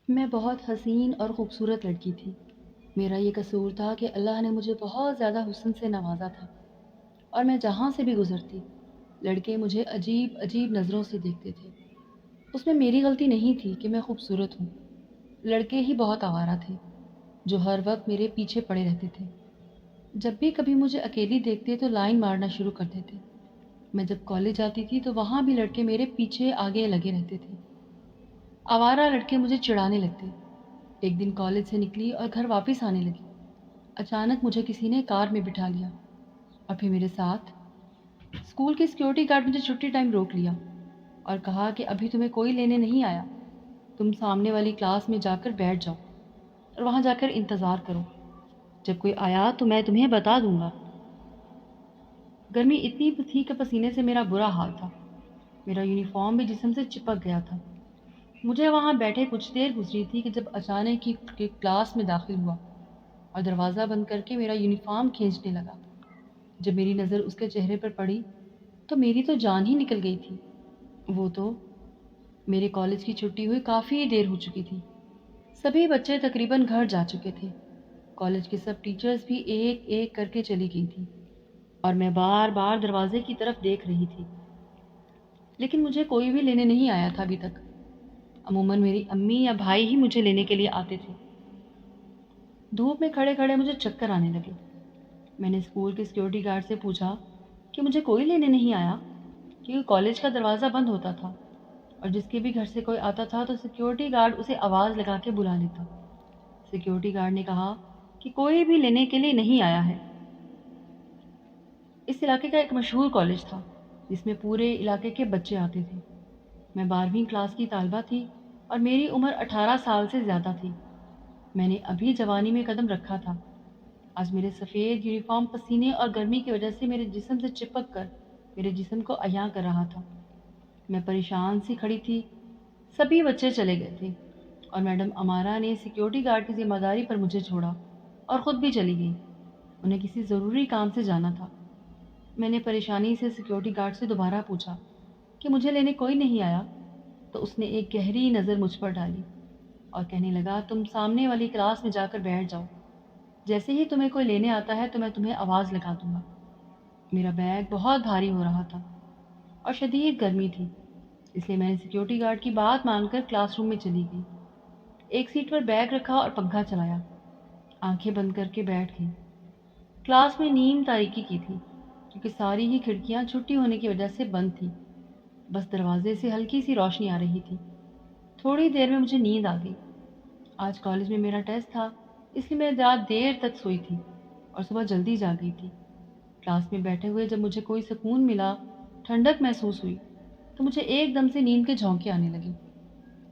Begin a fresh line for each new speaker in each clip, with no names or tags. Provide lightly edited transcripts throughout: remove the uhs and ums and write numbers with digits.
میں بہت حسین اور خوبصورت لڑکی تھی۔ میرا یہ قصور تھا کہ اللہ نے مجھے بہت زیادہ حسن سے نوازا تھا، اور میں جہاں سے بھی گزرتی لڑکے مجھے عجیب عجیب نظروں سے دیکھتے تھے۔ اس میں میری غلطی نہیں تھی کہ میں خوبصورت ہوں، لڑکے ہی بہت آوارہ تھے جو ہر وقت میرے پیچھے پڑے رہتے تھے۔ جب بھی کبھی مجھے اکیلی دیکھتے تو لائن مارنا شروع کر دیتے۔ میں جب کالج جاتی تھی تو وہاں بھی لڑکے میرے پیچھے آگے لگے رہتے تھے۔ آوارہ لڑکے مجھے چڑھانے لگتے۔ ایک دن کالج سے نکلی اور گھر واپس آنے لگی، اچانک مجھے کسی نے کار میں بٹھا لیا اور پھر میرے ساتھ اسکول کے سیکیورٹی گارڈ مجھے چھٹی ٹائم روک لیا اور کہا کہ ابھی تمہیں کوئی لینے نہیں آیا، تم سامنے والی کلاس میں جا کر بیٹھ جاؤ اور وہاں جا کر انتظار کرو، جب کوئی آیا تو میں تمہیں بتا دوں گا۔ گرمی اتنی تھی کہ پسینے سے میرا برا حال تھا، میرا یونیفارم بھی جسم سے چپک گیا تھا۔ مجھے وہاں بیٹھے کچھ دیر گزری تھی کہ جب اچانک ہی کلاس میں داخل ہوا اور دروازہ بند کر کے میرا یونیفارم کھینچنے لگا۔ جب میری نظر اس کے چہرے پر پڑی تو میری تو جان ہی نکل گئی تھی۔ وہ تو میرے کالج کی چھٹی ہوئی کافی دیر ہو چکی تھی، سبھی بچے تقریباً گھر جا چکے تھے، کالج کے سب ٹیچرز بھی ایک ایک کر کے چلی گئی تھی اور میں بار بار دروازے کی طرف دیکھ رہی تھی، لیکن مجھے کوئی بھی لینے نہیں آیا تھا ابھی تک۔ عموماً میری امی یا بھائی ہی مجھے لینے کے لیے آتے تھے۔ دھوپ میں کھڑے کھڑے مجھے چکر آنے لگے۔ میں نے اسکول کے سیکیورٹی گارڈ سے پوچھا کہ مجھے کوئی لینے نہیں آیا، کیونکہ کالج کا دروازہ بند ہوتا تھا اور جس کے بھی گھر سے کوئی آتا تھا تو سیکیورٹی گارڈ اسے آواز لگا کے بلا لیتا۔ سیکیورٹی گارڈ نے کہا کہ کوئی بھی لینے کے لیے نہیں آیا ہے۔ اس علاقے کا ایک مشہور کالج تھا جس میں پورے علاقے کے بچے آتے تھے۔ میں 12ویں کلاس کی طالبہ تھی اور میری عمر 18 سال سے زیادہ تھی۔ میں نے ابھی جوانی میں قدم رکھا تھا۔ آج میرے سفید یونیفارم پسینے اور گرمی کی وجہ سے میرے جسم سے چپک کر میرے جسم کو عیاں کر رہا تھا۔ میں پریشان سی کھڑی تھی۔ سبھی بچے چلے گئے تھے اور میڈم امارا نے سیکیورٹی گارڈ کی ذمہ داری پر مجھے چھوڑا اور خود بھی چلی گئی۔ انہیں کسی ضروری کام سے جانا تھا۔ میں نے پریشانی سے سیکیورٹی گارڈ سے دوبارہ پوچھا کہ مجھے لینے کوئی نہیں آیا، تو اس نے ایک گہری نظر مجھ پر ڈالی اور کہنے لگا تم سامنے والی کلاس میں جا کر بیٹھ جاؤ، جیسے ہی تمہیں کوئی لینے آتا ہے تو میں تمہیں آواز لگا دوں گا۔ میرا بیگ بہت بھاری ہو رہا تھا اور شدید گرمی تھی، اس لیے میں نے سیکیورٹی گارڈ کی بات مان کر کلاس روم میں چلی گئی۔ ایک سیٹ پر بیگ رکھا اور پنکھا چلایا، آنکھیں بند کر کے بیٹھ گئی۔ کلاس میں نیم تاریکی کی تھی کیونکہ ساری ہی کھڑکیاں چھٹی ہونے کی وجہ سے بند تھیں، بس دروازے سے ہلکی سی روشنی آ رہی تھی۔ تھوڑی دیر میں مجھے نیند آ گئی۔ آج کالج میں میرا ٹیسٹ تھا، اس لیے میں رات دیر تک سوئی تھی اور صبح جلدی جاگ گئی تھی۔ کلاس میں بیٹھے ہوئے جب مجھے کوئی سکون ملا، ٹھنڈک محسوس ہوئی، تو مجھے ایک دم سے نیند کے جھونکے آنے لگے۔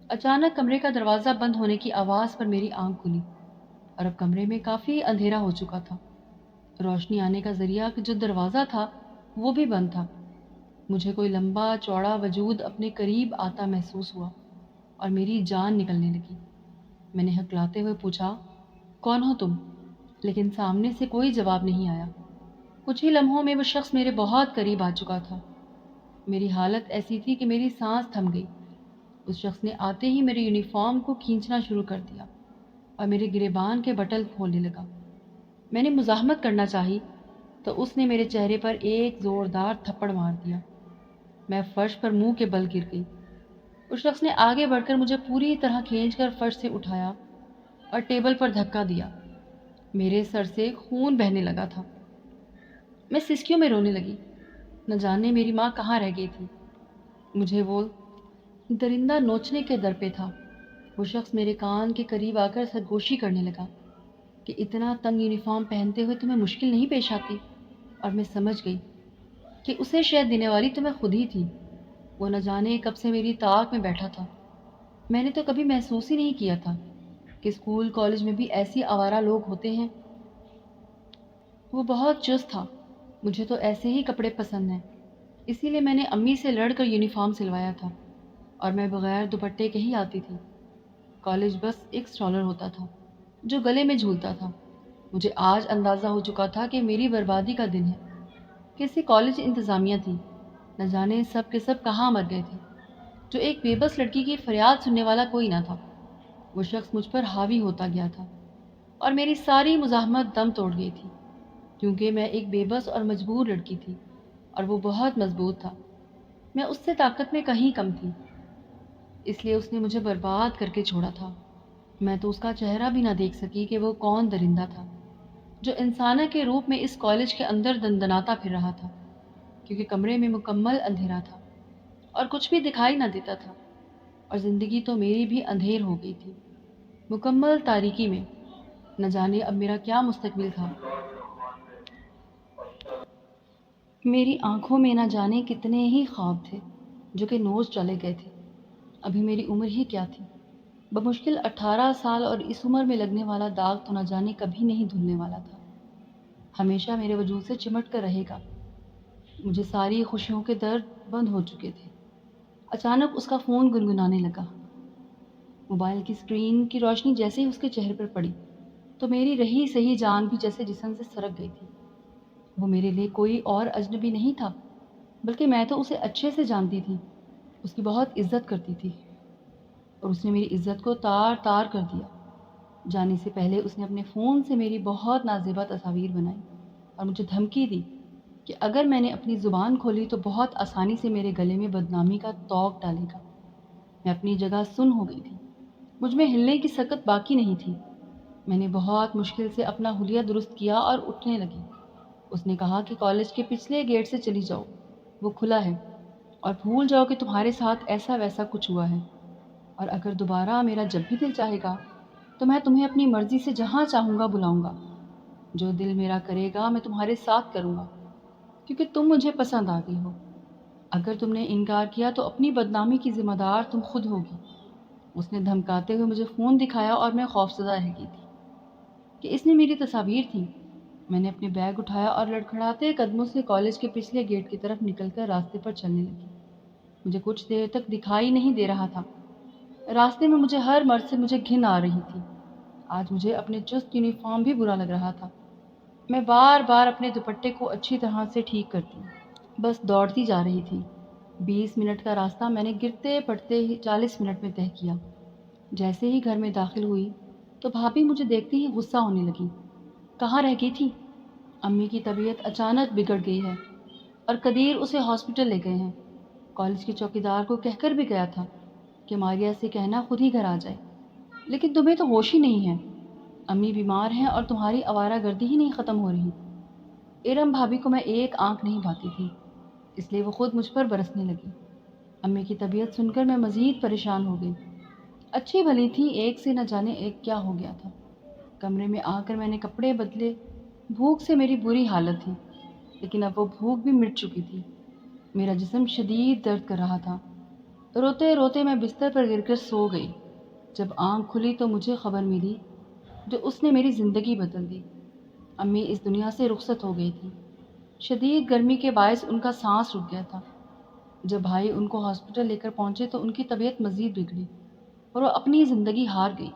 اچانک کمرے کا دروازہ بند ہونے کی آواز پر میری آنکھ کھلی اور اب کمرے میں کافی اندھیرا ہو چکا تھا۔ روشنی آنے کا ذریعہ جو دروازہ تھا وہ بھی بند تھا۔ مجھے کوئی لمبا چوڑا وجود اپنے قریب آتا محسوس ہوا اور میری جان نکلنے لگی۔ میں نے ہکلاتے ہوئے پوچھا کون ہو تم؟ لیکن سامنے سے کوئی جواب نہیں آیا۔ کچھ ہی لمحوں میں وہ شخص میرے بہت قریب آ چکا تھا۔ میری حالت ایسی تھی کہ میری سانس تھم گئی۔ اس شخص نے آتے ہی میرے یونیفارم کو کھینچنا شروع کر دیا اور میرے گریبان کے بٹن کھولنے لگا۔ میں نے مزاحمت کرنا چاہی تو اس نے میرے چہرے پر ایک زوردار تھپڑ مار دیا۔ میں فرش پر منہ کے بل گر گئی۔ اس شخص نے آگے بڑھ کر مجھے پوری طرح کھینچ کر فرش سے اٹھایا اور ٹیبل پر دھکا دیا۔ میرے سر سے خون بہنے لگا تھا۔ میں سسکیوں میں رونے لگی، نہ جانے میری ماں کہاں رہ گئی تھی۔ مجھے وہ درندہ نوچنے کے در پہ تھا۔ وہ شخص میرے کان کے قریب آ کر سرگوشی کرنے لگا کہ اتنا تنگ یونیفارم پہنتے ہوئے تمہیں مشکل نہیں پیش آتی، اور میں سمجھ گئی کہ اسے شاید دینے والی تو میں خود ہی تھی۔ وہ نہ جانے کب سے میری طاق میں بیٹھا تھا۔ میں نے تو کبھی محسوس ہی نہیں کیا تھا کہ اسکول کالج میں بھی ایسی آوارہ لوگ ہوتے ہیں۔ وہ بہت چست تھا۔ مجھے تو ایسے ہی کپڑے پسند ہیں، اسی لیے میں نے امی سے لڑ کر یونیفارم سلوایا تھا اور میں بغیر دوپٹے کے ہی آتی تھی۔ کالج بس ایک اسٹالر ہوتا تھا جو گلے میں جھولتا تھا۔ مجھے آج اندازہ ہو چکا تھا کہ میری بربادی کا دن ہے۔ کسی کالج انتظامیہ تھی، نہ جانے سب کے سب کہاں مر گئے تھے، جو ایک بے بس لڑکی کی فریاد سننے والا کوئی نہ تھا۔ وہ شخص مجھ پر حاوی ہوتا گیا تھا اور میری ساری مزاحمت دم توڑ گئی تھی، کیونکہ میں ایک بے بس اور مجبور لڑکی تھی اور وہ بہت مضبوط تھا۔ میں اس سے طاقت میں کہیں کم تھی، اس لیے اس نے مجھے برباد کر کے چھوڑا تھا۔ میں تو اس کا چہرہ بھی نہ دیکھ سکی کہ وہ کون درندہ تھا جو انسانہ کے روپ میں اس کالج کے اندر دندناتا پھر رہا تھا، کیونکہ کمرے میں مکمل اندھیرا تھا اور کچھ بھی دکھائی نہ دیتا تھا، اور زندگی تو میری بھی اندھیر ہو گئی تھی، مکمل تاریکی میں۔ نہ جانے اب میرا کیا مستقبل تھا۔ میری آنکھوں میں نہ جانے کتنے ہی خواب تھے جو کہ نوچ چلے گئے تھے۔ ابھی میری عمر ہی کیا تھی؟ بمشکل 18 سال، اور اس عمر میں لگنے والا داغ تو نہ جانے کبھی نہیں دھلنے والا تھا، ہمیشہ میرے وجود سے چمٹ کر رہے گا۔ مجھے ساری خوشیوں کے درد بند ہو چکے تھے۔ اچانک اس کا فون گنگنانے لگا۔ موبائل کی اسکرین کی روشنی جیسے ہی اس کے چہرے پر پڑی تو میری رہی سہی جان بھی جیسے جسم سے سرک گئی تھی۔ وہ میرے لیے کوئی اور اجنبی نہیں تھا، بلکہ میں تو اسے اچھے سے جانتی تھی، اس کی بہت عزت کرتی تھی، اور اس نے میری عزت کو تار تار کر دیا۔ جانے سے پہلے اس نے اپنے فون سے میری بہت نازیبا تصاویر بنائی اور مجھے دھمکی دی کہ اگر میں نے اپنی زبان کھولی تو بہت آسانی سے میرے گلے میں بدنامی کا طوق ڈالے گا۔ میں اپنی جگہ سن ہو گئی تھی، مجھ میں ہلنے کی سکت باقی نہیں تھی۔ میں نے بہت مشکل سے اپنا حلیہ درست کیا اور اٹھنے لگی۔ اس نے کہا کہ کالج کے پچھلے گیٹ سے چلی جاؤ، وہ کھلا ہے، اور بھول جاؤ کہ تمہارے ساتھ ایسا ویسا کچھ ہوا ہے، اور اگر دوبارہ میرا جب بھی دل چاہے گا تو میں تمہیں اپنی مرضی سے جہاں چاہوں گا بلاؤں گا۔ جو دل میرا کرے گا میں تمہارے ساتھ کروں گا، کیونکہ تم مجھے پسند آ گئی ہو۔ اگر تم نے انکار کیا تو اپنی بدنامی کی ذمہ دار تم خود ہوگی۔ اس نے دھمکاتے ہوئے مجھے فون دکھایا اور میں خوفزدہ رہ گئی تھی کہ اس نے میری تصاویر تھیں۔ میں نے اپنے بیگ اٹھایا اور لڑکھڑاتے قدموں سے کالج کے پچھلے گیٹ کی طرف نکل کر راستے پر چلنے لگی۔ مجھے کچھ دیر تک دکھائی نہیں دے رہا تھا۔ راستے میں مجھے ہر مرد سے مجھے گھن آ رہی تھی۔ آج مجھے اپنے چست یونیفارم بھی برا لگ رہا تھا۔ میں بار بار اپنے دوپٹے کو اچھی طرح سے ٹھیک کرتی، بس دوڑتی جا رہی تھی۔ 20 منٹ کا راستہ میں نے گرتے پڑتے ہی 40 منٹ میں طے کیا۔ جیسے ہی گھر میں داخل ہوئی تو بھابھی مجھے دیکھتے ہی غصہ ہونے لگی۔ کہاں رہ گئی تھی؟ امی کی طبیعت اچانک بگڑ گئی ہے اور قدیر اسے ہاسپٹل لے گئے ہیں۔ کالج کے چوکیدار کو کہہ کر بھی گیا تھا کہ ماریا سے کہنا خود ہی گھر آ جائے، لیکن تمہیں تو ہوش ہی نہیں ہے۔ امی بیمار ہیں اور تمہاری آوارہ گردی ہی نہیں ختم ہو رہی۔ ارم بھابھی کو میں ایک آنکھ نہیں بھاتی تھی، اس لیے وہ خود مجھ پر برسنے لگی۔ امی کی طبیعت سن کر میں مزید پریشان ہو گئی۔ اچھی بھلی تھی، ایک سے نہ جانے ایک کیا ہو گیا تھا۔ کمرے میں آ کر میں نے کپڑے بدلے۔ بھوک سے میری بری حالت تھی، لیکن اب وہ بھوک بھی مٹ چکی تھی۔ میرا جسم شدید درد کر رہا تھا۔ روتے روتے میں بستر پر گر کر سو گئی۔ جب آنکھ کھلی تو مجھے خبر ملی جو اس نے میری زندگی بدل دی۔ امی اس دنیا سے رخصت ہو گئی تھی۔ شدید گرمی کے باعث ان کا سانس رک گیا تھا۔ جب بھائی ان کو ہاسپٹل لے کر پہنچے تو ان کی طبیعت مزید بگڑی اور وہ اپنی زندگی ہار گئی۔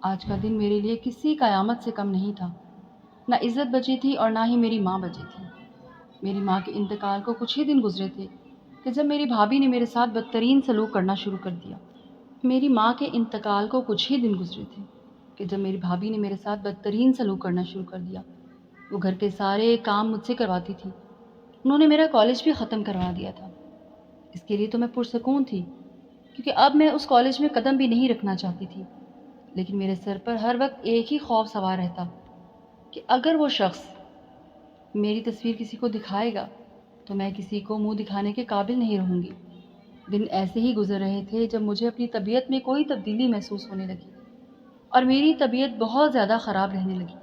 آج کا دن میرے لیے کسی قیامت سے کم نہیں تھا۔ نہ عزت بچی تھی اور نہ ہی میری ماں بچی تھی۔ میری ماں کے انتقال کو کچھ ہی دن گزرے تھے کہ جب میری بھابھی نے میرے ساتھ بدترین سلوک کرنا شروع کر دیا۔ میری ماں کے انتقال کو کچھ ہی دن گزرے تھے کہ جب میری بھابھی نے میرے ساتھ بدترین سلوک کرنا شروع کر دیا۔ وہ گھر کے سارے کام مجھ سے کرواتی تھی۔ انہوں نے میرا کالج بھی ختم کروا دیا تھا۔ اس کے لیے تو میں پرسکون تھی، کیونکہ اب میں اس کالج میں قدم بھی نہیں رکھنا چاہتی تھی، لیکن میرے سر پر ہر وقت ایک ہی خوف سوار رہتا کہ اگر وہ شخص میری تصویر کسی کو دکھائے گا تو میں کسی کو منہ دکھانے کے قابل نہیں رہوں گی۔ دن ایسے ہی گزر رہے تھے جب مجھے اپنی طبیعت میں کوئی تبدیلی محسوس ہونے لگی اور میری طبیعت بہت زیادہ خراب رہنے لگی۔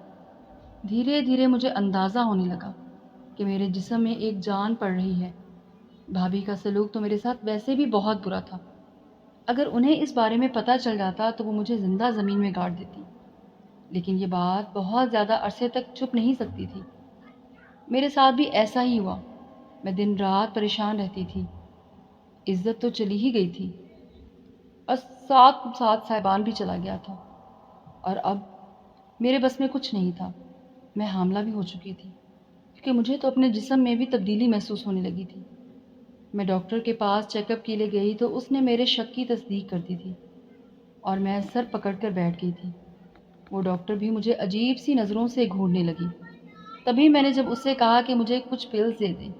دھیرے دھیرے مجھے اندازہ ہونے لگا کہ میرے جسم میں ایک جان پڑ رہی ہے۔ بھابھی کا سلوک تو میرے ساتھ ویسے بھی بہت برا تھا۔ اگر انہیں اس بارے میں پتہ چل جاتا تو وہ مجھے زندہ زمین میں گاڑ دیتی، لیکن یہ بات بہت زیادہ عرصے تک چھپ نہیں سکتی تھی۔ میرے ساتھ بھی ایسا ہی ہوا۔ میں دن رات پریشان رہتی تھی۔ عزت تو چلی ہی گئی تھی اور ساتھ ساتھ صاحبان بھی چلا گیا تھا، اور اب میرے بس میں کچھ نہیں تھا۔ میں حاملہ بھی ہو چکی تھی، کیونکہ مجھے تو اپنے جسم میں بھی تبدیلی محسوس ہونے لگی تھی۔ میں ڈاکٹر کے پاس چیک اپ کے لیے گئی تو اس نے میرے شک کی تصدیق کر دی تھی اور میں سر پکڑ کر بیٹھ گئی تھی۔ وہ ڈاکٹر بھی مجھے عجیب سی نظروں سے گھورنے لگی۔ تبھی میں نے جب اس سے کہا کہ مجھے کچھ پلز دے دیں،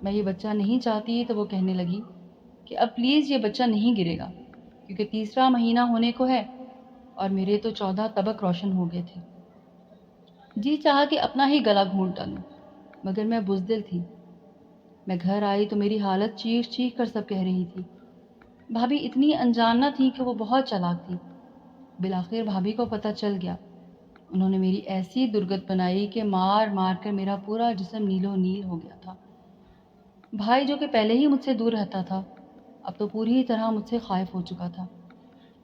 میں یہ بچہ نہیں چاہتی، تو وہ کہنے لگی کہ اب پلیز یہ بچہ نہیں گرے گا، کیونکہ تیسرا مہینہ ہونے کو ہے اور میرے تو 14 طبق روشن ہو گئے تھے۔ جی چاہا کہ اپنا ہی گلا گھونٹ ڈالوں، مگر میں بزدل تھی۔ میں گھر آئی تو میری حالت چیخ چیخ کر سب کہہ رہی تھی۔ بھابھی اتنی انجان نہ تھی کہ وہ بہت چالاک تھی۔ بالآخر بھابھی کو پتہ چل گیا۔ انہوں نے میری ایسی درگت بنائی کہ مار مار کر میرا پورا جسم نیلو نیل ہو گیا تھا۔ بھائی جو کہ پہلے ہی مجھ سے دور رہتا تھا، اب تو پوری طرح مجھ سے خائف ہو چکا تھا۔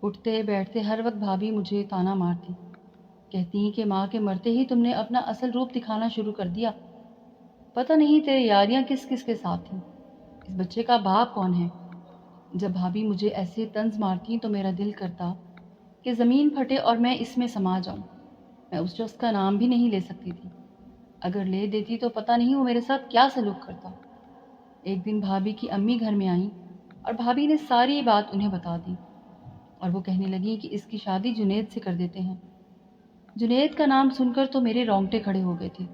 اٹھتے بیٹھتے ہر وقت بھابھی مجھے تانا مارتی، کہتی کہ ماں کے مرتے ہی تم نے اپنا اصل روپ دکھانا شروع کر دیا۔ پتہ نہیں تیرے یاریاں کس کس کے ساتھ تھیں، اس بچے کا باپ کون ہے؟ جب بھابھی مجھے ایسے طنز مارتی تو میرا دل کرتا کہ زمین پھٹے اور میں اس میں سما جاؤں۔ میں اس شخص کا نام بھی نہیں لے سکتی تھی، اگر لے دیتی تو پتہ نہیں وہ میرے ساتھ کیا سلوک کرتا۔ ایک دن بھابھی کی امی گھر میں آئیں اور بھابھی نے ساری بات انہیں بتا دی، اور وہ کہنے لگی کہ اس کی شادی جنید سے کر دیتے ہیں۔ جنید کا نام سن کر تو میرے رونگٹے کھڑے ہو گئے تھے۔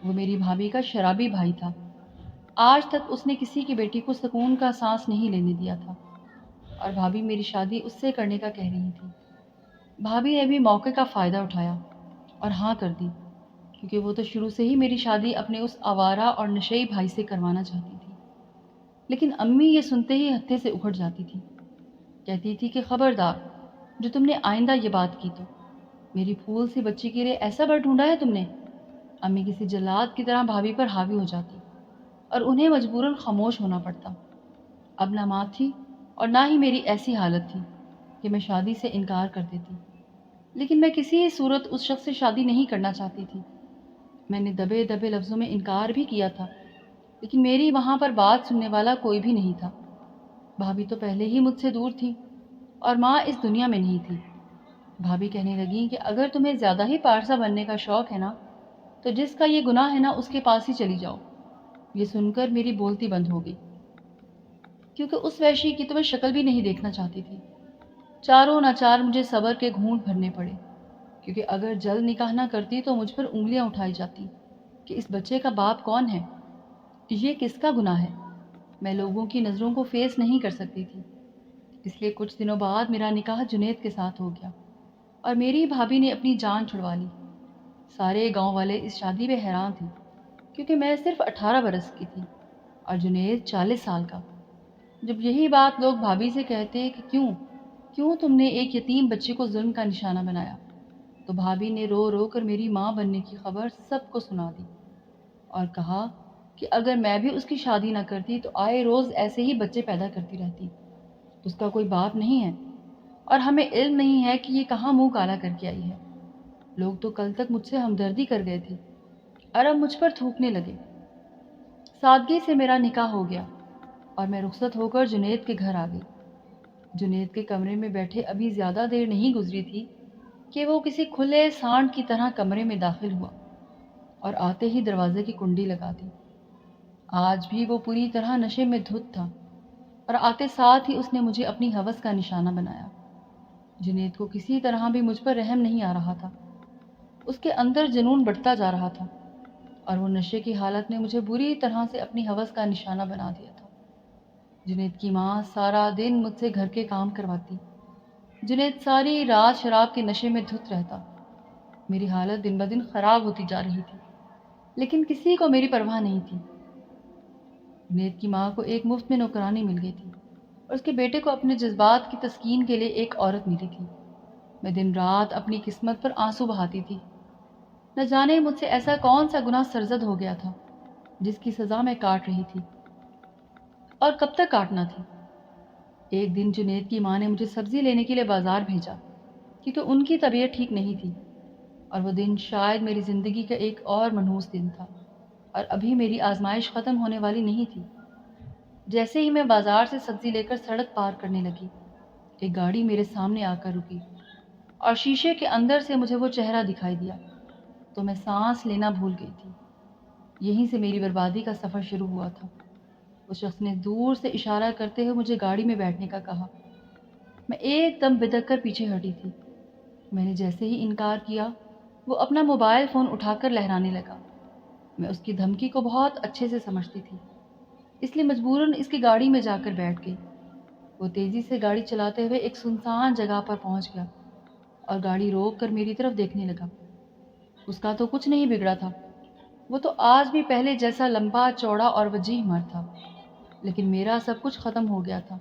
وہ میری بھابھی کا شرابی بھائی تھا، آج تک اس نے کسی کی بیٹی کو سکون کا سانس نہیں لینے دیا تھا، اور بھابھی میری شادی اس سے کرنے کا کہہ رہی تھی۔ بھابھی نے بھی موقع کا فائدہ اٹھایا اور ہاں کر دی، کیونکہ وہ تو شروع سے ہی میری شادی اپنے اس آوارہ اور نشئی بھائی سے کروانا چاہتی تھی۔ لیکن امی یہ سنتے ہی ہتھے سے اکھڑ جاتی تھی، کہتی تھی کہ خبردار، جو تم نے آئندہ یہ بات کی تو میری پھول سی بچی کے لیے ایسا بر ڈھونڈا ہے تم نے۔ امی کسی جلاد کی طرح بھابھی پر حاوی ہو جاتی اور انہیں مجبوراً خاموش ہونا پڑتا۔ اب نہ ماں تھی اور نہ ہی میری ایسی حالت تھی کہ میں شادی سے انکار کر دیتی، لیکن میں کسی صورت اس شخص سے شادی نہیں کرنا چاہتی تھی۔ میں نے دبے دبے لفظوں میں انکار بھی کیا تھا، لیکن میری وہاں پر بات سننے والا کوئی بھی نہیں تھا۔ بھابھی تو پہلے ہی مجھ سے دور تھی اور ماں اس دنیا میں نہیں تھی۔ بھابھی کہنے لگیں کہ اگر تمہیں زیادہ ہی پارسا بننے کا شوق ہے نا، تو جس کا یہ گناہ ہے نا اس کے پاس ہی چلی جاؤ۔ یہ سن کر میری بولتی بند ہو گئی، کیونکہ اس وحشی کی تو میں شکل بھی نہیں دیکھنا چاہتی تھی۔ چاروں ناچار مجھے صبر کے گھونٹ بھرنے پڑے، کیونکہ اگر جلد نکاح نہ کرتی تو مجھ پر انگلیاں اٹھائی جاتی کہ اس بچے کا باپ کون ہے، یہ کس کا گناہ ہے۔ میں لوگوں کی نظروں کو فیس نہیں کر سکتی تھی، اس لیے کچھ دنوں بعد میرا نکاح جنید کے ساتھ ہو گیا اور میری بھابھی نے اپنی جان چھڑوا لی۔ سارے گاؤں والے اس شادی پہ حیران تھے، کیونکہ میں صرف 18 برس کی تھی اور جنید 40 سال کا۔ جب یہی بات لوگ بھابھی سے کہتے کہ کیوں کیوں تم نے ایک یتیم بچے کو ظلم کا نشانہ بنایا، تو بھابھی نے رو رو کر میری ماں بننے کی خبر سب کو سنا دی اور کہا کہ اگر میں بھی اس کی شادی نہ کرتی تو آئے روز ایسے ہی بچے پیدا کرتی رہتی، اس کا کوئی باپ نہیں ہے اور ہمیں علم نہیں ہے کہ یہ کہاں منہ کالا کر کے آئی ہے۔ لوگ تو کل تک مجھ سے ہمدردی کر گئے تھے اور اب مجھ پر تھوکنے لگے۔ سادگی سے میرا نکاح ہو گیا اور میں رخصت ہو کر جنید کے گھر آ گئی۔ جنید کے کمرے میں بیٹھے ابھی زیادہ دیر نہیں گزری تھی کہ وہ کسی کھلے سانڈ کی طرح کمرے میں داخل ہوا اور آتے ہی دروازے کی کنڈی لگا دی۔ آج بھی وہ پوری طرح نشے میں دھت تھا اور آتے ساتھ ہی اس نے مجھے اپنی ہوس کا نشانہ بنایا۔ جنید کو کسی طرح بھی مجھ پر رحم نہیں آ رہا تھا، اس کے اندر جنون بڑھتا جا رہا تھا اور وہ نشے کی حالت نے مجھے بری طرح سے اپنی ہوس کا نشانہ بنا دیا تھا۔ جنید کی ماں سارا دن مجھ سے گھر کے کام کرواتی، جنید ساری رات شراب کے نشے میں دھت رہتا۔ میری حالت دن بدن خراب ہوتی جا رہی تھی، لیکن کسی کو میری پرواہ نہیں تھی۔ جنید کی ماں کو ایک مفت میں نوکرانی مل گئی تھی اور اس کے بیٹے کو اپنے جذبات کی تسکین کے لیے ایک عورت ملی تھی۔ میں دن رات اپنی قسمت پر آنسو بہاتی تھی، نہ جانے مجھ سے ایسا کون سا گناہ سرزد ہو گیا تھا جس کی سزا میں کاٹ رہی تھی، اور کب تک کاٹنا تھی۔ ایک دن جنید کی ماں نے مجھے سبزی لینے کے لیے بازار بھیجا، کیونکہ ان کی طبیعت ٹھیک نہیں تھی، اور وہ دن شاید میری زندگی کا ایک اور منحوس دن تھا، اور ابھی میری آزمائش ختم ہونے والی نہیں تھی۔ جیسے ہی میں بازار سے سبزی لے کر سڑک پار کرنے لگی، ایک گاڑی میرے سامنے آ کر رکی اور شیشے کے اندر سے مجھے وہ چہرہ دکھائی دیا تو میں سانس لینا بھول گئی تھی۔ یہیں سے میری بربادی کا سفر شروع ہوا تھا۔ اس شخص نے دور سے اشارہ کرتے ہوئے مجھے گاڑی میں بیٹھنے کا کہا میں ایک دم بدک کر پیچھے ہٹی تھی۔ میں نے جیسے ہی انکار کیا وہ اپنا موبائل فون اٹھا کر لہرانے لگا۔ میں اس کی دھمکی کو بہت اچھے سے سمجھتی تھی، اس لیے مجبوراً اس کی گاڑی میں جا کر بیٹھ گئی۔ وہ تیزی سے گاڑی چلاتے ہوئے ایک سنسان جگہ پر پہنچ گیا اور گاڑی روک کر میری طرف دیکھنے لگا۔ اس کا تو کچھ نہیں بگڑا تھا، وہ تو آج بھی پہلے جیسا لمبا چوڑا اور وجیح مرد تھا، لیکن میرا سب کچھ ختم ہو گیا تھا۔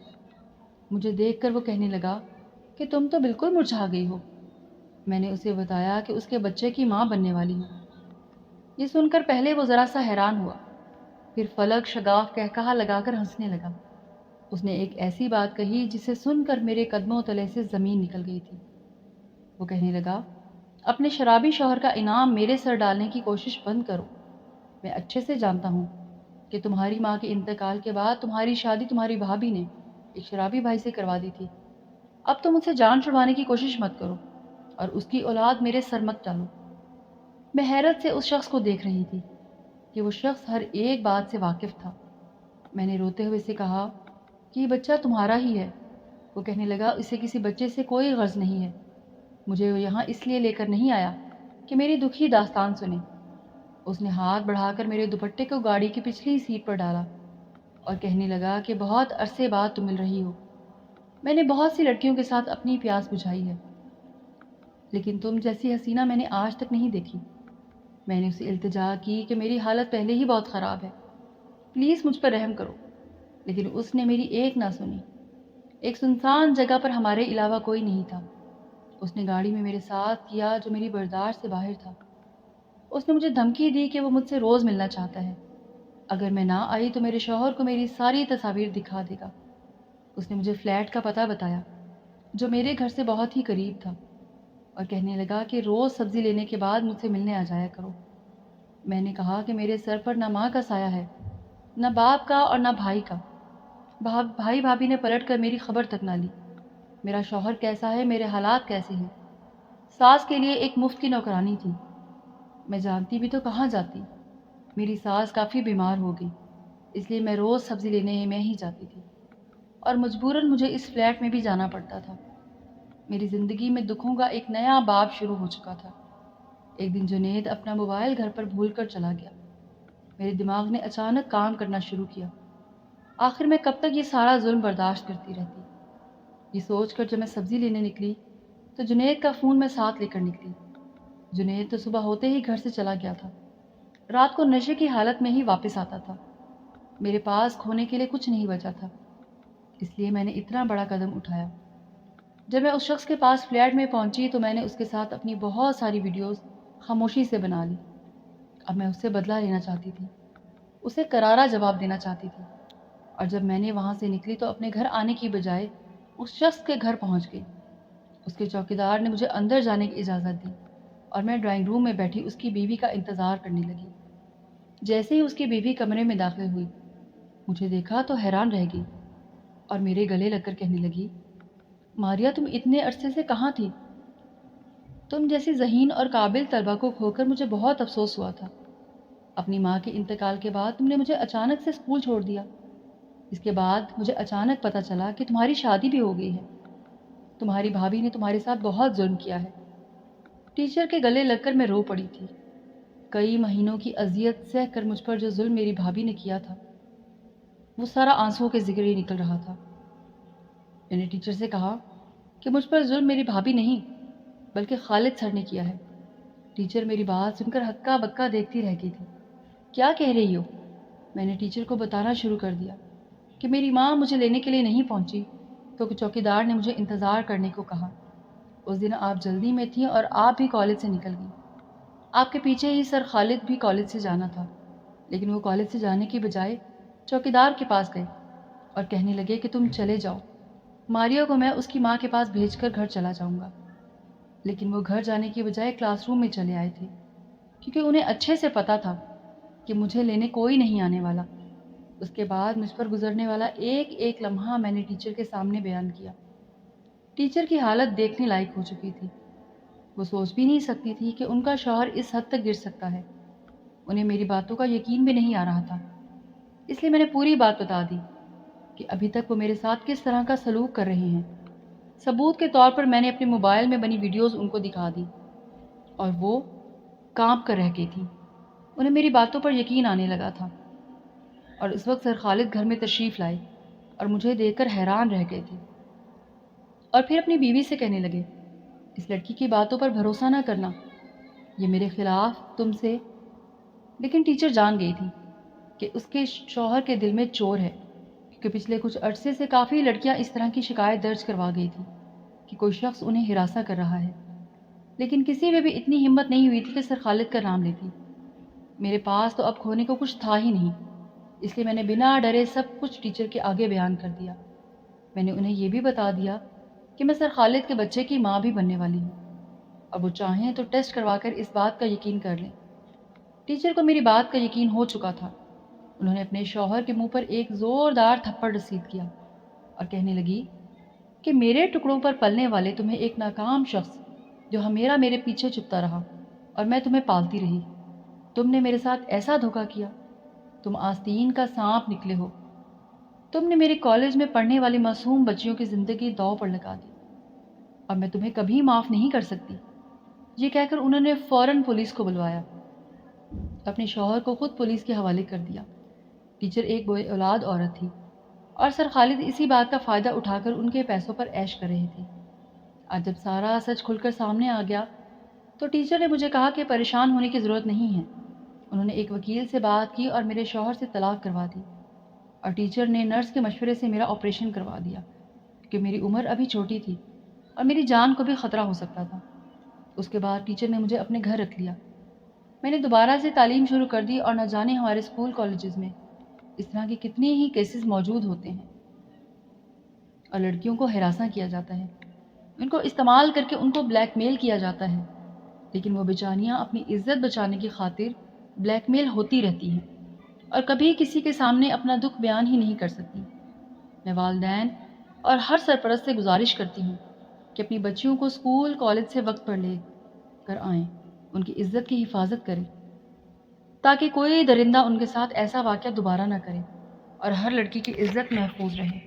مجھے دیکھ کر وہ کہنے لگا کہ تم تو بالکل مرجھا گئی ہو۔ میں نے اسے بتایا کہ اس کے بچے کی ماں بننے والی ہوں۔ یہ سن کر پہلے وہ ذرا سا حیران ہوا، پھر فلک شگاف کہا لگا کر ہنسنے لگا۔ اس نے ایک ایسی بات کہی جسے سن کر میرے قدموں تلے سے زمین نکل گئی تھی۔ وہ کہنے لگا، اپنے شرابی شوہر کا انعام میرے سر ڈالنے کی کوشش بند کرو۔ میں اچھے سے جانتا ہوں کہ تمہاری ماں کے انتقال کے بعد تمہاری شادی تمہاری بھابھی نے ایک شرابی بھائی سے کروا دی تھی۔ اب تم اسے جان چھڑوانے کی کوشش مت کرو اور اس کی اولاد میرے سر مت ڈالو۔ میں حیرت سے اس شخص کو دیکھ رہی تھی کہ وہ شخص ہر ایک بات سے واقف تھا۔ میں نے روتے ہوئے سے کہا کہ یہ بچہ تمہارا ہی ہے۔ وہ کہنے لگا، اسے کسی بچے سے کوئی غرض نہیں ہے، مجھے وہ یہاں اس لیے لے کر نہیں آیا کہ میری دکھی داستان سنے۔ اس نے ہاتھ بڑھا کر میرے دوپٹے کو گاڑی کی پچھلی سیٹ پر ڈالا اور کہنے لگا کہ بہت عرصے بعد تم مل رہی ہو۔ میں نے بہت سی لڑکیوں کے ساتھ اپنی پیاس بجھائی ہے، لیکن تم جیسی حسینہ میں نے آج تک نہیں دیکھی۔ میں نے اسے التجا کی کہ میری حالت پہلے ہی بہت خراب ہے، پلیز مجھ پر رحم کرو، لیکن اس نے میری ایک نہ سنی۔ ایک سنسان جگہ پر ہمارے علاوہ کوئی نہیں تھا۔ اس نے گاڑی میں میرے ساتھ کیا جو میری برداشت سے باہر تھا۔ اس نے مجھے دھمکی دی کہ وہ مجھ سے روز ملنا چاہتا ہے، اگر میں نہ آئی تو میرے شوہر کو میری ساری تصاویر دکھا دے گا۔ اس نے مجھے فلیٹ کا پتہ بتایا جو میرے گھر سے بہت ہی قریب تھا اور کہنے لگا کہ روز سبزی لینے کے بعد مجھ سے ملنے آ جایا کرو۔ میں نے کہا کہ میرے سر پر نہ ماں کا سایہ ہے، نہ باپ کا اور نہ بھائی کا۔ بھائی بھابھی نے پلٹ کر میری خبر تک نہ لی۔ میرا شوہر کیسا ہے، میرے حالات کیسے ہیں۔ ساس کے لیے ایک مفت کی نوکرانی تھی، میں جانتی بھی تو کہاں جاتی۔ میری ساس کافی بیمار ہو گئی، اس لیے میں روز سبزی لینے میں ہی جاتی تھی اور مجبوراً مجھے اس فلیٹ میں بھی جانا پڑتا تھا۔ میری زندگی میں دکھوں کا ایک نیا باب شروع ہو چکا تھا۔ ایک دن جنید اپنا موبائل گھر پر بھول کر چلا گیا۔ میرے دماغ نے اچانک کام کرنا شروع کیا، آخر میں کب تک یہ سارا ظلم برداشت کرتی رہتی۔ یہ سوچ کر جب میں سبزی لینے نکلی تو جنید کا فون میں ساتھ لے کر نکلی۔ جنید تو صبح ہوتے ہی گھر سے چلا گیا تھا، رات کو نشے کی حالت میں ہی واپس آتا تھا۔ میرے پاس کھونے کے لیے کچھ نہیں بچا تھا، اس لیے میں نے اتنا بڑا قدم اٹھایا۔ جب میں اس شخص کے پاس فلیٹ میں پہنچی تو میں نے اس کے ساتھ اپنی بہت ساری ویڈیوز خاموشی سے بنا لی۔ اب میں اس سے بدلہ لینا چاہتی تھی، اسے کرارا جواب دینا چاہتی تھی، اور جب میں نے وہاں سے نکلی تو اپنے گھر آنے کی بجائے اس شخص کے گھر پہنچ گئی۔ اس کے چوکیدار نے مجھے اندر جانے کی اجازت دی اور میں ڈرائنگ روم میں بیٹھی اس کی بیوی کا انتظار کرنے لگی۔ جیسے ہی اس کی بیوی کمرے میں داخل ہوئی، مجھے دیکھا تو حیران رہ گئی اور میرے گلے لگ کر کہنے لگی، ماریا تم اتنے عرصے سے کہاں تھی؟ تم جیسی ذہین اور قابل طلبہ کو کھو کر مجھے بہت افسوس ہوا تھا۔ اپنی ماں کے انتقال کے بعد تم نے مجھے اچانک سے اسکول چھوڑ دیا۔ اس کے بعد مجھے اچانک پتہ چلا کہ تمہاری شادی بھی ہو گئی ہے۔ تمہاری بھابھی نے تمہارے ساتھ بہت ظلم کیا ہے۔ ٹیچر کے گلے لگ کر میں رو پڑی تھی۔ کئی مہینوں کی اذیت سہ کر مجھ پر جو ظلم میری بھابھی نے کیا تھا وہ سارا آنسوؤں کے ذکر ہی نکل رہا تھا۔ میں نے ٹیچر سے کہا کہ مجھ پر ظلم میری بھابھی نہیں بلکہ خالد سر نے کیا ہے۔ ٹیچر میری بات سن کر ہکا بکا دیکھتی رہ گئی تھی۔ کیا کہہ رہی ہو؟ میں نے ٹیچر کو بتانا شروع کر دیا کہ میری ماں مجھے لینے کے لیے نہیں پہنچی تو چوکیدار نے مجھے انتظار کرنے کو کہا۔ اس دن آپ جلدی میں تھیں اور آپ بھی کالج سے نکل گئی۔ آپ کے پیچھے ہی سر خالد بھی کالج سے جانا تھا، لیکن وہ کالج سے جانے کی بجائے چوکیدار کے پاس گئے اور کہنے لگے کہ تم چلے جاؤ، ماریو کو میں اس کی ماں کے پاس بھیج کر گھر چلا جاؤں گا۔ لیکن وہ گھر جانے کی بجائے کلاس روم میں چلے آئے تھے، کیونکہ انہیں اچھے سے پتہ تھا کہ مجھے لینے کوئی نہیں آنے والا۔ اس کے بعد مجھ پر گزرنے والا ایک ایک لمحہ میں نے ٹیچر کے سامنے بیان کیا۔ ٹیچر کی حالت دیکھنے لائق ہو چکی تھی۔ وہ سوچ بھی نہیں سکتی تھی کہ ان کا شوہر اس حد تک گر سکتا ہے۔ انہیں میری باتوں کا یقین بھی نہیں آ رہا تھا، اس لیے میں نے پوری بات بتا دی کہ ابھی تک وہ میرے ساتھ کس طرح کا سلوک کر رہے ہیں۔ ثبوت کے طور پر میں نے اپنے موبائل میں بنی ویڈیوز ان کو دکھا دی اور وہ کانپ کر رہ گئی تھی۔ انہیں میری باتوں پر یقین آنے لگا تھا اور اس وقت سر خالد گھر میں تشریف لائے اور مجھے دیکھ کر حیران رہ گئے تھے اور پھر اپنی بیوی سے کہنے لگے، اس لڑکی کی باتوں پر بھروسہ نہ کرنا، یہ میرے خلاف تم سے۔ لیکن ٹیچر جان گئی تھی کہ اس کے شوہر کے دل میں چور ہے، کیونکہ پچھلے کچھ عرصے سے کافی لڑکیاں اس طرح کی شکایت درج کروا گئی تھی کہ کوئی شخص انہیں ہراساں کر رہا ہے، لیکن کسی میں بھی اتنی ہمت نہیں ہوئی تھی کہ سر خالد کا نام لیتی۔ میرے پاس تو اب کھونے کو کچھ تھا ہی نہیں، اس لیے میں نے بنا ڈرے سب کچھ ٹیچر کے آگے بیان کر دیا۔ میں نے انہیں یہ بھی بتا دیا کہ میں سر خالد کے بچے کی ماں بھی بننے والی ہوں اور وہ چاہیں تو ٹیسٹ کروا کر اس بات کا یقین کر لیں۔ ٹیچر کو میری بات کا یقین ہو چکا تھا۔ انہوں نے اپنے شوہر کے منہ پر ایک زوردار تھپڑ رسید کیا اور کہنے لگی کہ میرے ٹکڑوں پر پلنے والے تمہیں ایک ناکام شخص جو ہمیرا میرے پیچھے چھپتا رہا اور میں تمہیں پالتی رہی، تم نے میرے ساتھ ایسا دھوکہ کیا، تم آستین کا سانپ نکلے ہو، تم نے میرے کالج میں پڑھنے والی معصوم بچیوں کی زندگی داؤ پر لگا دی اور میں تمہیں کبھی معاف نہیں کر سکتی۔ یہ کہہ کر انہوں نے فوراً پولیس کو بلوایا، اپنے شوہر کو خود پولیس کے حوالے کر دیا۔ ٹیچر ایک بے اولاد عورت تھی اور سر خالد اسی بات کا فائدہ اٹھا کر ان کے پیسوں پر عیش کر رہے تھے۔ آج جب سارا سچ کھل کر سامنے آ گیا تو ٹیچر نے مجھے کہا کہ پریشان ہونے کی ضرورت نہیں ہے۔ انہوں نے ایک وکیل سے بات کی اور میرے شوہر سے طلاق کروا دی اور ٹیچر نے نرس کے مشورے سے میرا آپریشن کروا دیا کہ میری عمر ابھی چھوٹی تھی اور میری جان کو بھی خطرہ ہو سکتا تھا۔ اس کے بعد ٹیچر نے مجھے اپنے گھر رکھ لیا۔ میں نے دوبارہ سے تعلیم شروع کر دی اور نہ جانے ہمارے اسکول کالجز میں اس طرح کے کتنے ہی کیسز موجود ہوتے ہیں اور لڑکیوں کو ہراساں کیا جاتا ہے، ان کو استعمال کر کے ان کو بلیک میل کیا جاتا ہے، لیکن وہ بیچاریاں اپنی عزت بچانے کی خاطر بلیک میل ہوتی رہتی ہیں اور کبھی کسی کے سامنے اپنا دکھ بیان ہی نہیں کر سکتی۔ میں والدین اور ہر سرپرست سے گزارش کرتی ہوں کہ اپنی بچیوں کو اسکول کالج سے وقت پر لے کر آئیں، ان کی عزت کی حفاظت کریں تاکہ کوئی درندہ ان کے ساتھ ایسا واقعہ دوبارہ نہ کرے اور ہر لڑکی کی عزت محفوظ رہے۔